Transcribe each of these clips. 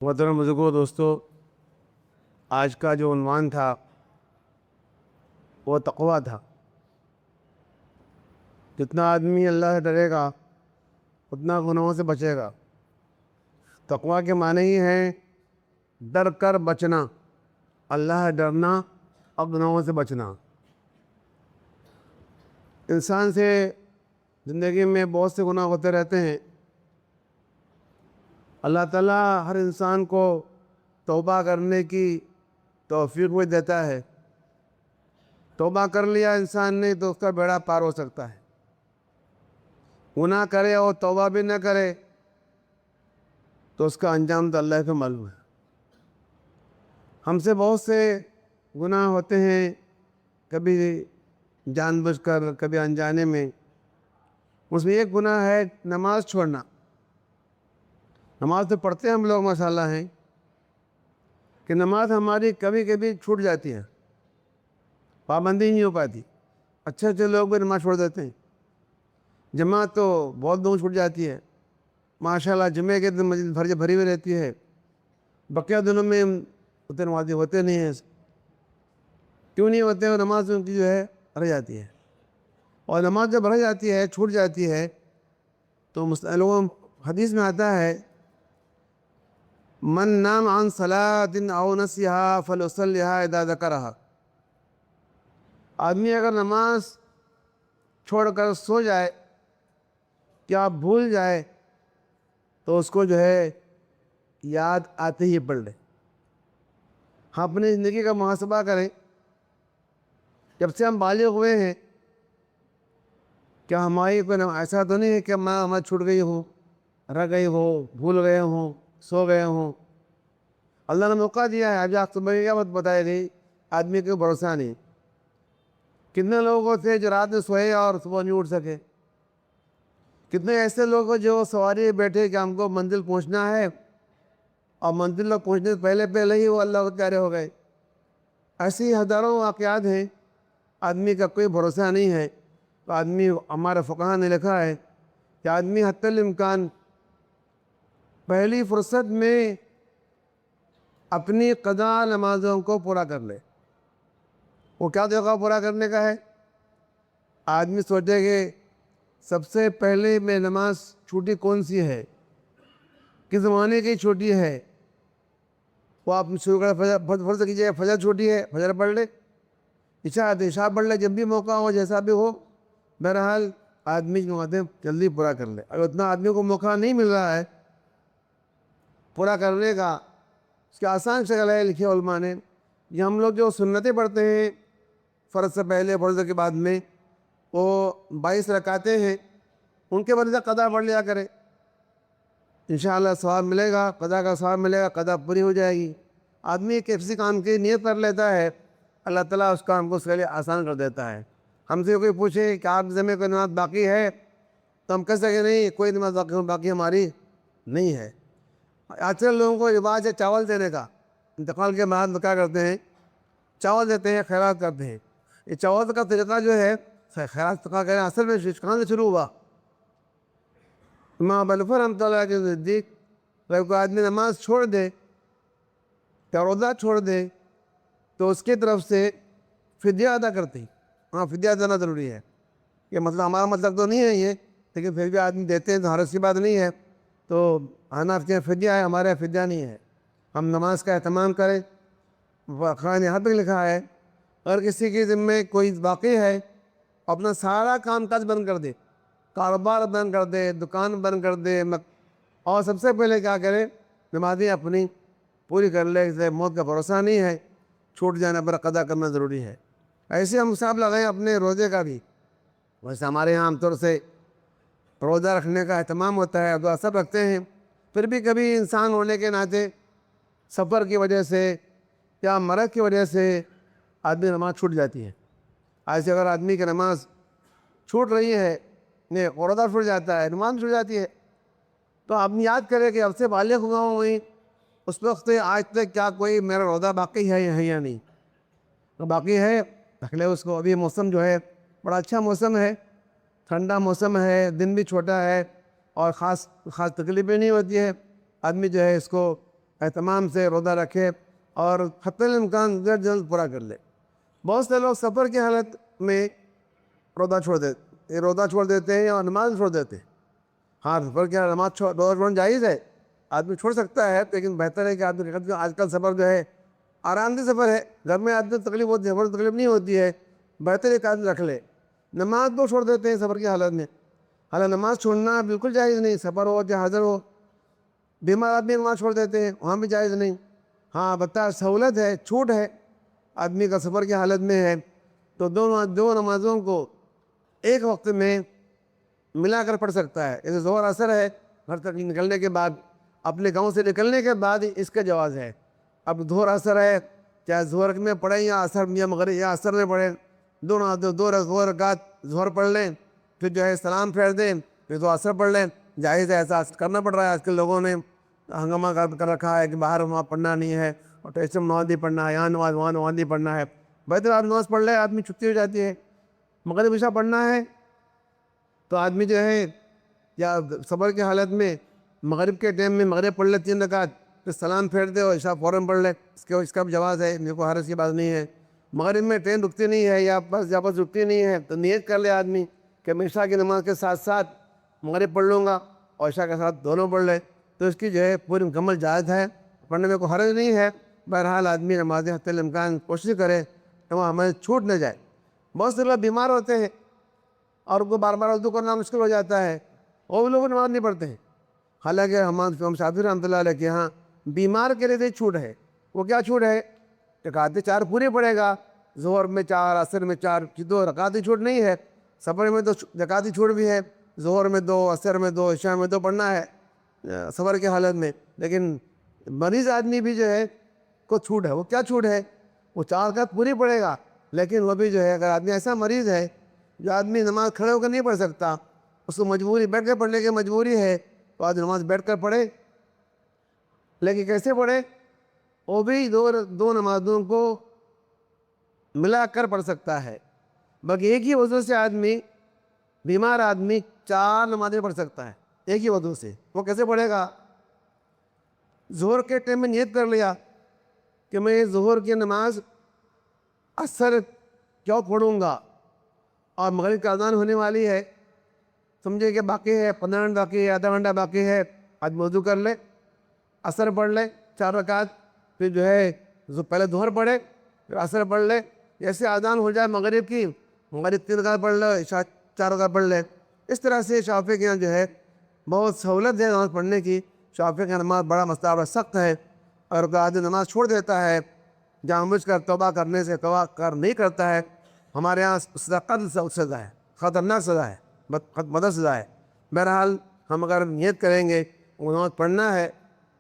محترم بزرگوں، دوستو، آج کا جو عنوان تھا وہ تقویٰ تھا۔ جتنا آدمی اللہ سے ڈرے گا اتنا گناہوں سے بچے گا۔ تقویٰ کے معنی ہی ہیں ڈر کر بچنا، اللہ سے ڈرنا اور گناہوں سے بچنا۔ انسان سے زندگی میں بہت سے گناہ ہوتے رہتے ہیں۔ اللہ تعالیٰ ہر انسان کو توبہ کرنے کی توفیق بھی دیتا ہے۔ توبہ کر لیا انسان نے تو اس کا بیڑا پار ہو سکتا ہے۔ گناہ کرے اور توبہ بھی نہ کرے تو اس کا انجام تو اللہ کو معلوم ہے۔ ہم سے بہت سے گناہ ہوتے ہیں، کبھی جان بوجھ کر، کبھی انجانے میں۔ اس میں ایک گناہ ہے نماز چھوڑنا۔ نماز تو پڑھتے ہیں ہم لوگ، ماشاءاللہ ہیں، کہ نماز ہماری کبھی کبھی چھوٹ جاتی ہے، پابندی نہیں ہو پاتی۔ اچھے اچھے لوگ بھی نماز چھوڑ دیتے ہیں۔ جماعت تو بہت دور چھوٹ جاتی ہے، ماشاءاللہ جمعے کے دن مسجد بھری ہوئی رہتی ہے، بقیہ دنوں میں اتنے نمازی ہوتے نہیں ہیں۔ کیوں نہیں ہوتے؟ وہ نماز ان کی جو ہے رہ جاتی ہے، اور نماز جب رہ جاتی ہے، چھوٹ جاتی ہے، تو لوگوں حدیث میں آتا ہے من نام عن صلاۃ او نسیہا فلیصلیھا اذا ذکرھا۔ آدمی اگر نماز چھوڑ کر سو جائے یا بھول جائے تو اس کو جو ہے یاد آتے ہی پڑھ لے۔ ہم اپنی زندگی کا محاسبہ کریں، جب سے ہم بالغ ہوئے ہیں، کیا ہماری کوئی ایسا تو نہیں ہے کہ ہمیں چھوٹ گئی ہو، رہ گئی ہو، بھول گئے ہوں، سو گئے ہوں؟ اللہ نے موقع دیا ہے، ابھی آپ صبح کی کیا بات بتائی گئی، آدمی کو بھروسہ نہیں۔ کتنے لوگوں سے جو رات میں سوئے اور صبح نہیں اٹھ سکے؟ کتنے ایسے لوگ جو سواری بیٹھے کہ ہم کو منزل پہنچنا ہے، اور منزل تک پہنچنے سے پہلے ہی وہ اللہ کے پیارے ہو گئے۔ ایسی ہزاروں واقعات ہیں۔ آدمی کا کوئی بھروسہ نہیں ہے۔ تو آدمی، ہمارے فقہا نے لکھا ہے کہ آدمی حتی الامکان پہلی فرصت میں اپنی قضا نمازوں کو پورا کر لے۔ وہ کیا طریقہ پورا کرنے کا ہے؟ آدمی سوچے کہ سب سے پہلے میں نماز چھوٹی کون سی ہے، کس زمانے کی چھوٹی ہے، وہ آپ شروع کر فرض کیجیے فجر چھوٹی ہے، فجر پڑھ لے، عشاء پڑھ لے، جب بھی موقع ہو، جیسا بھی ہو، بہرحال آدمی جو نمازیں جلدی پورا کر لے۔ اگر اتنا آدمی کو موقع نہیں مل رہا ہے پورا کرنے کا، اس کی آسان شکل ہے، لکھے علماء نے، یہ ہم لوگ جو سنتیں پڑھتے ہیں فرض سے پہلے، فرض کے بعد میں، وہ 22 رکعتیں ہیں، ان کے بدلے قضا پڑھ لیا کرے، انشاءاللہ ثواب ملے گا، قضا کا ثواب ملے گا، قضا پوری ہو جائے گی۔ آدمی کسی کام کی نیت کر لیتا ہے، اللہ تعالیٰ اس کام کو اس کے لیے آسان کر دیتا ہے۔ ہم سے کوئی پوچھے کہ آپ ذمہ کوئی نماز باقی ہے، تو ہم کہہ سکیں نہیں، کوئی نماز باقی ہماری نہیں ہے۔ آج کل لوگوں کو رواج ہے چاول دینے کا، انتقال کے بعد کیا کرتے ہیں؟ چاول دیتے ہیں، خیرات کرتے ہیں۔ یہ چاول کا طریقہ جو ہے، خیرات کا کہنا اصل میں کہاں سے شروع ہوا؟ امام ابو حنیفہ رحمۃ اللہ کے نزدیک اگر کوئی آدمی نماز چھوڑ دے یا روزہ چھوڑ دے تو اس کی طرف سے فدیہ ادا کرتے ہیں۔ ہاں، فدیہ دینا ضروری ہے۔ یہ مطلب ہمارا مطلب تو نہیں ہے یہ، لیکن پھر بھی آدمی دیتے ہیں تو حرج کی بات نہیں ہے۔ تو حناف کے فدیہ ہے، ہمارے فدیہ نہیں ہے۔ ہم نماز کا اہتمام کریں۔ قرآن یہاں تک لکھا ہے اگر کسی کے ذمے کوئی باقی ہے، اپنا سارا کام کاج بند کر دے، کاروبار بند کر دے، دکان بند کر دے، اور سب سے پہلے کیا کرے؟ نمازیں اپنی پوری کر لے۔ اسے موت کا بھروسہ نہیں ہے، چھوٹ جانے پر قضا کرنا ضروری ہے۔ ایسے ہم حساب لگائیں اپنے روزے کا بھی۔ ویسے ہمارے یہاں عام طور سے روزہ رکھنے کا اہتمام ہوتا ہے، دعا سب رکھتے ہیں، پھر بھی کبھی انسان ہونے کے ناطے سفر کی وجہ سے یا مرض کی وجہ سے آدمی نماز چھوٹ جاتی ہے۔ ایسے اگر آدمی کی نماز چھوٹ رہی ہے، روزہ چھوٹ جاتا ہے، نماز چھوٹ جاتی ہے، تو آدمی یاد کرے کہ اب سے بالغ ہوا ہوں میں، اس وقت سے آج تک کیا کوئی میرا روزہ باقی ہے یا نہیں؟ تو باقی ہے رکھ لے اس کو۔ ابھی موسم جو ہے بڑا اچھا موسم ہے، ٹھنڈا موسم ہے، دن بھی چھوٹا ہے، اور خاص تکلیف بھی نہیں ہوتی ہے۔ آدمی جو ہے اس کو اہتمام سے روزہ رکھے اور حتی الامکان جلد جلد پورا کر لے۔ بہت سے لوگ سفر کی حالت میں روزہ چھوڑ دیتے ہیں اور نماز چھوڑ دیتے ہیں۔ ہاں، سفر کی روزہ چھوڑنا جائز ہے، آدمی چھوڑ سکتا ہے، لیکن بہتر ہے کہ آدمی آج کل سفر جو ہے آرام دہ سفر ہے، گھر میں آدمی تکلیف ہوتی ہے، سفر تکلیف نہیں ہوتی ہے، بہتر ہے کہ آدمی رکھ لے۔ نماز تو چھوڑ دیتے ہیں سفر کی حالت میں، حالانکہ نماز چھوڑنا بالکل جائز نہیں، سفر ہو یا حاضر ہو۔ بیمار آدمی نماز چھوڑ دیتے ہیں، وہاں بھی جائز نہیں۔ ہاں البتہ سہولت ہے، چھوٹ ہے، آدمی کا سفر کی حالت میں ہے تو دو نمازوں کو ایک وقت میں ملا کر پڑھ سکتا ہے۔ جیسے ظہر اثر ہے، گھر تک نکلنے کے بعد، اپنے گاؤں سے نکلنے کے بعد اس کا جواز ہے۔ اب ظہر اثر ہے، چاہے ظہر میں پڑھیں یا اثر یا مغرب یا اثر میں پڑھیں، دو رکعت ظہر پڑھ لیں، پھر جو ہے سلام پھیر دیں، پھر تو اثر پڑھ لیں۔ جائز ہے، ایسا کرنا پڑ رہا ہے، آج کل لوگوں نے ہنگامہ کر رکھا ہے کہ باہر وہاں پڑھنا نہیں ہے، اور ٹیسٹ نماز نہیں پڑھنا ہے، یہاں نماز وہاں نماز نہیں پڑھنا ہے۔ بہتر آپ نماز پڑھ لے، آدمی چھٹی ہو جاتی ہے۔ مغرب عشاء پڑھنا ہے تو آدمی جو ہے یا سفر کی حالت میں مغرب کے ٹائم میں مغرب پڑھ لے 3 رکعت، پھر سلام پھیر دے اور عشاء فوراً پڑھ لے، اس کا بھی جواز ہے، میرے کو حرج کی بات نہیں ہے۔ مغرب میں ٹرین رکتی نہیں ہے یا بس رکتی نہیں ہے تو نیت کر لے آدمی کہ میں عشاء کی نماز کے ساتھ ساتھ مغرب پڑھ لوں گا اور عشاء کے ساتھ دونوں پڑھ لے، تو اس کی جو ہے پوری مکمل جائز ہے، پڑھنے میں کوئی حرج نہیں ہے۔ بہرحال آدمی نمازیں حتی الامکان کوشش کرے کہ وہ ہمیں چھوٹ نہ جائے۔ بہت سے لوگ بیمار ہوتے ہیں اور ان کو بار بار وضو کرنا مشکل ہو جاتا ہے، وہ لوگ نماز نہیں پڑھتے ہیں۔ حالانکہ ہم شافعی رحمۃ اللہ علیہ کے یہاں بیمار کے لیے چھوٹ ہے۔ وہ کیا چھوٹ ہے؟ رکعتیں 4 پوری پڑے گا، ظہر میں 4، عصر میں 4، 2 رکعتیں چھوٹ نہیں ہے۔ سفر میں تو رکعتیں چھوٹ بھی ہے، ظہر میں 2، عصر میں 2، عشاء میں 2 پڑھنا ہے سفر کی حالت میں۔ لیکن مریض آدمی بھی جو ہے کو چھوٹ ہے۔ وہ کیا چھوٹ ہے؟ وہ 4 رکعت پوری پڑے گا، لیکن وہ بھی جو ہے اگر آدمی ایسا مریض ہے جو آدمی نماز کھڑے ہو کر نہیں پڑھ سکتا، اس کو مجبوری بیٹھ کر پڑھنے کی مجبوری ہے، تو آدمی نماز بیٹھ کر پڑھے۔ لیکن کیسے پڑھے؟ وہ بھی دو نمازوں کو ملا کر پڑھ سکتا ہے، بلکہ ایک ہی وضو سے آدمی، بیمار آدمی 4 نمازیں پڑھ سکتا ہے ایک ہی وضو سے۔ وہ کیسے پڑھے گا؟ ظہر کے ٹائم میں نیت کر لیا کہ میں ظہر کی نماز عصر کیوں پڑھوں گا، اور مغرب کا اذان ہونے والی ہے، سمجھے کہ باقی ہے 15 منٹ باقی ہے، آدھا گھنٹہ باقی ہے، آج وضو کر لے، عصر پڑھ لے 4 رکعت، پھر جو ہے پہلے ظہر پڑھے پھر عصر پڑھ لے، جیسے اذان ہو جائے مغرب کی، مغرب 3 رکعت پڑھ لے، عشاء 4 رکعت پڑھ لے۔ اس طرح سے شافعی کے یہاں جو ہے بہت سہولت ہے نماز پڑھنے کی۔ شافعی کا نماز بڑا مسئلہ سخت ہے، اور اگر آدمی نماز چھوڑ دیتا ہے جان بوجھ کر توبہ کرنے سے توبہ کر نہیں کرتا ہے، ہمارے یہاں قتل سزا ہے، خطرناک سزا ہے، مدد سزا ہے۔ بہرحال ہم اگر نیت کریں گے وہ نماز پڑھنا ہے،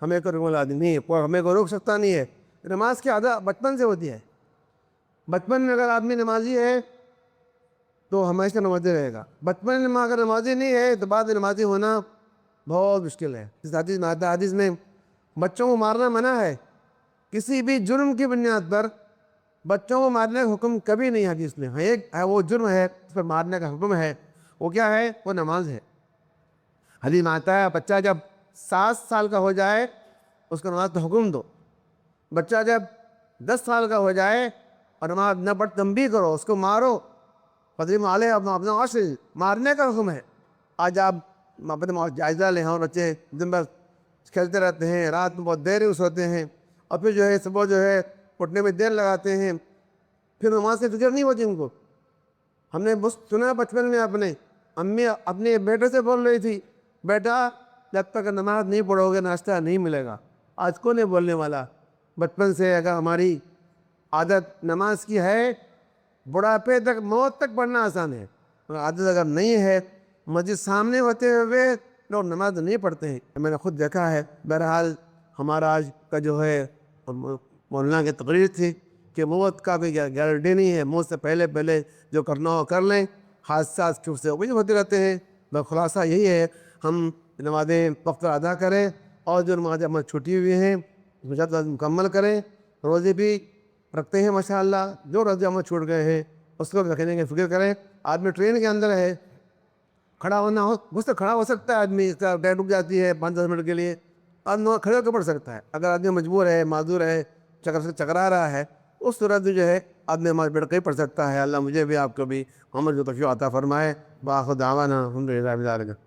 ہمیں کوئی روکنے والا آدمی نہیں ہے، ہمیں کوئی روک سکتا نہیں ہے۔ نماز کی عادت بچپن سے ہوتی ہے، بچپن میں اگر آدمی نمازی ہے تو ہمیشہ نمازی رہے گا۔ بچپن میں اگر نمازی نہیں ہے تو بعد میں نمازی ہونا بہت مشکل ہے۔ اس حدیث میں بچوں کو مارنا منع ہے، کسی بھی جرم کی بنیاد پر بچوں کو مارنے کا حکم کبھی نہیں حدیث میں ہے۔ وہ جرم ہے اس پر مارنے کا حکم ہے، وہ کیا ہے؟ وہ نماز ہے۔ حدیث میں آتا ہے بچہ جب 7 سال کا ہو جائے اس کو نماز کا حکم دو، بچہ جب 10 سال کا ہو جائے اور نماز نہ پڑھ تنبیہ کرو، اس کو مارو، قدیم علیہ اپنا عاشر مارنے کا حکم ہے۔ آج آپ اپنے جائزہ لیں، اور بچے دن بھر کھیلتے رہتے ہیں، رات میں بہت دیر سوتے ہیں، اور پھر جو ہے صبح جو ہے اٹھنے میں دیر لگاتے ہیں، پھر نماز کی فکر نہیں ہوتی ان کو۔ ہم نے سنا بچپن میں اپنے امی اپنے بیٹے سے بول رہی تھی، بیٹا جب تک نماز نہیں پڑھو گے ناشتہ نہیں ملے گا۔ آج کون ہے بولنے والا؟ بچپن سے اگر ہماری عادت نماز کی ہے، بڑھاپے تک موت تک پڑھنا آسان ہے، عادت اگر نہیں ہے، مسجد سامنے ہوتے ہوئے لوگ نماز نہیں پڑھتے ہیں، میں نے خود دیکھا ہے۔ بہرحال ہمارا آج کا جو ہے مولانا کی تقریر تھی کہ موت کا بھی گارنٹی نہیں ہے، موت سے پہلے جو کرنا ہو کر لیں، حادثات کیوں سے وہی ہوتے رہتے ہیں۔ بس خلاصہ یہی ہے، ہم نمازیں وقت پر ادا کریں، اور جو نمازیں ہمیں چھٹی ہوئی ہیں مکمل کریں۔ روزے بھی رکھتے ہیں ماشاءاللہ، جو روزے ہمیں چھوٹ گئے ہیں اس کو رکھنے کی فکر کریں۔ آدمی ٹرین کے اندر ہے، کھڑا ہونا ہو مجھ سے کھڑا ہو سکتا ہے، آدمی ٹرین رک جاتی ہے 5-10 منٹ کے لیے، آدمی کھڑے ہو کے پڑھ سکتا ہے. اگر آدمی مجبور ہے، معذور ہے، چکر سے چکرا رہا ہے، اس صورت میں جو ہے آدمی نماز بیٹھ کے ہی پڑھ سکتا ہے. اللہ مجھے بھی آپ کو بھی عمل کو توفیق عطا فرمائے. بآخر دعوانا الحمد للہ رب العالمین.